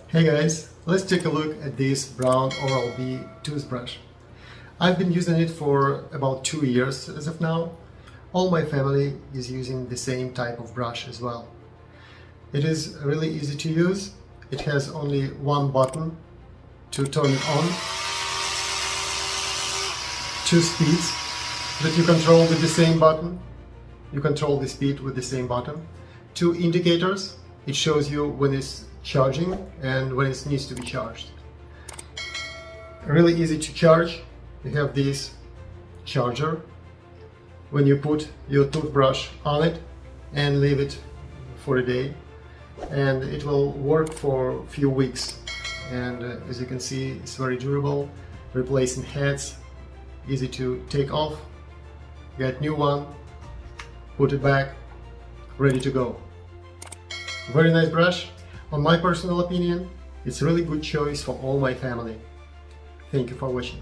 Hey guys, let's take a look at this brown Oral-B toothbrush. I've been using it for about 2 years as of now. All my family is using the same type of brush as well. It is really easy to use. It has only one button to turn it on. 2 speeds that you control with the same button. You control the speed with the same button. 2 indicators. It shows you when it's charging and when it needs to be charged. Really easy to charge. You have this charger. When you put your toothbrush on it and leave it for a day, and it will work for a few weeks. And as you can see, it's very durable, replacing heads, easy to take off, get new one, put it back, ready to go. Very nice brush. On my personal opinion, it's a really good choice for all my family. Thank you for watching.